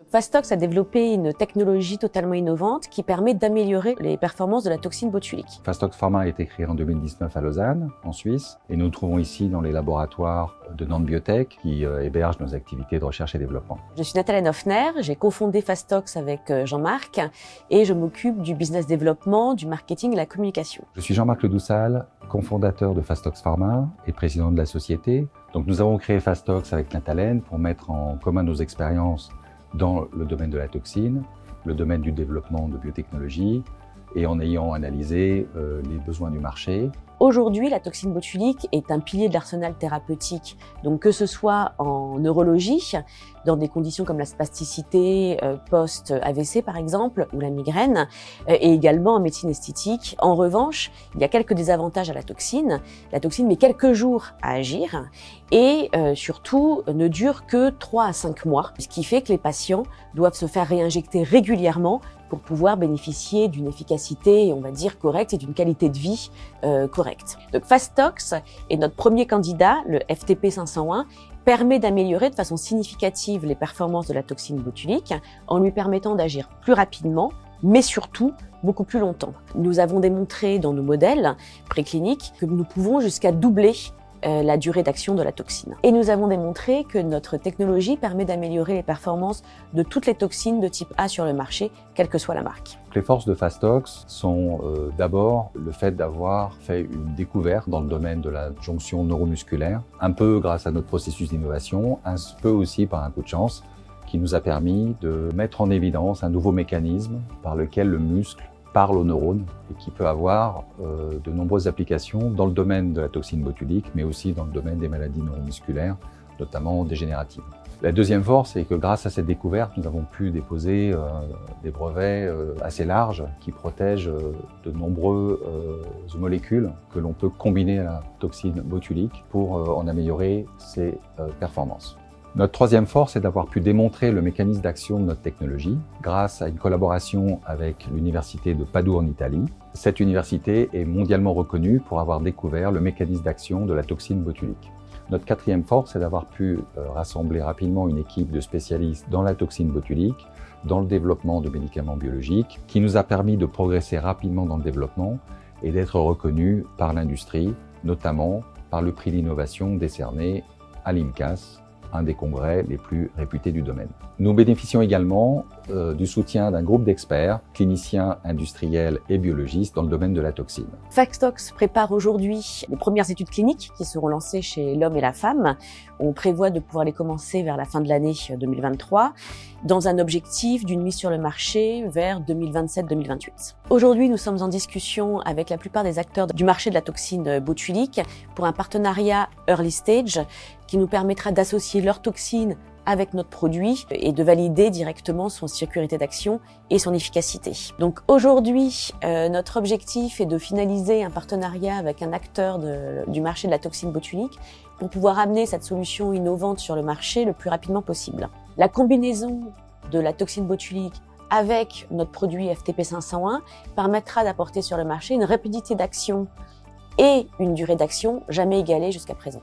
Fastox a développé une technologie totalement innovante qui permet d'améliorer les performances de la toxine botulique. Fastox Pharma a été créé en 2019 à Lausanne, en Suisse, et nous nous trouvons ici dans les laboratoires de Nantes Biotech qui hébergent nos activités de recherche et développement. Je suis Nathalie Hoffner, j'ai cofondé Fastox avec Jean-Marc et je m'occupe du business développement, du marketing et la communication. Je suis Jean-Marc Ledoussal, cofondateur de Fastox Pharma et président de la société. Donc nous avons créé Fastox avec Nathalie pour mettre en commun nos expériences dans le domaine de la toxine, le domaine du développement de biotechnologie et en ayant analysé les besoins du marché. Aujourd'hui, la toxine botulique est un pilier de l'arsenal thérapeutique. Donc que ce soit en neurologie, dans des conditions comme la spasticité post-AVC par exemple, ou la migraine, et également en médecine esthétique. En revanche, il y a quelques désavantages à la toxine. La toxine met quelques jours à agir et surtout ne dure que 3 à 5 mois, ce qui fait que les patients doivent se faire réinjecter régulièrement pour pouvoir bénéficier d'une efficacité, on va dire, correcte et d'une qualité de vie correcte. Donc Fastox est notre premier candidat, le FTP 501, permet d'améliorer de façon significative les performances de la toxine botulique en lui permettant d'agir plus rapidement, mais surtout beaucoup plus longtemps. Nous avons démontré dans nos modèles précliniques que nous pouvons jusqu'à doubler la durée d'action de la toxine. Et nous avons démontré que notre technologie permet d'améliorer les performances de toutes les toxines de type A sur le marché, quelle que soit la marque. Les forces de Fastox sont d'abord le fait d'avoir fait une découverte dans le domaine de la jonction neuromusculaire, un peu grâce à notre processus d'innovation, un peu aussi par un coup de chance, qui nous a permis de mettre en évidence un nouveau mécanisme par lequel le muscle parle aux neurones et qui peut avoir de nombreuses applications dans le domaine de la toxine botulique, mais aussi dans le domaine des maladies neuromusculaires, notamment dégénératives. La deuxième force, c'est que grâce à cette découverte, nous avons pu déposer des brevets assez larges qui protègent de nombreuses molécules que l'on peut combiner à la toxine botulique pour en améliorer ses performances. Notre troisième force est d'avoir pu démontrer le mécanisme d'action de notre technologie grâce à une collaboration avec l'université de Padoue en Italie. Cette université est mondialement reconnue pour avoir découvert le mécanisme d'action de la toxine botulique. Notre quatrième force est d'avoir pu rassembler rapidement une équipe de spécialistes dans la toxine botulique, dans le développement de médicaments biologiques, qui nous a permis de progresser rapidement dans le développement et d'être reconnus par l'industrie, notamment par le prix d'innovation décerné à l'IMCAS, un des congrès les plus réputés du domaine. Nous bénéficions également du soutien d'un groupe d'experts, cliniciens, industriels et biologistes dans le domaine de la toxine. Fastox prépare aujourd'hui les premières études cliniques qui seront lancées chez l'homme et la femme. On prévoit de pouvoir les commencer vers la fin de l'année 2023, dans un objectif d'une mise sur le marché vers 2027-2028. Aujourd'hui, nous sommes en discussion avec la plupart des acteurs du marché de la toxine botulique pour un partenariat early stage qui nous permettra d'associer leur toxine avec notre produit et de valider directement son sécurité d'action et son efficacité. Donc aujourd'hui, notre objectif est de finaliser un partenariat avec un acteur du marché de la toxine botulique pour pouvoir amener cette solution innovante sur le marché le plus rapidement possible. La combinaison de la toxine botulique avec notre produit FTP 501 permettra d'apporter sur le marché une rapidité d'action et une durée d'action jamais égalée jusqu'à présent.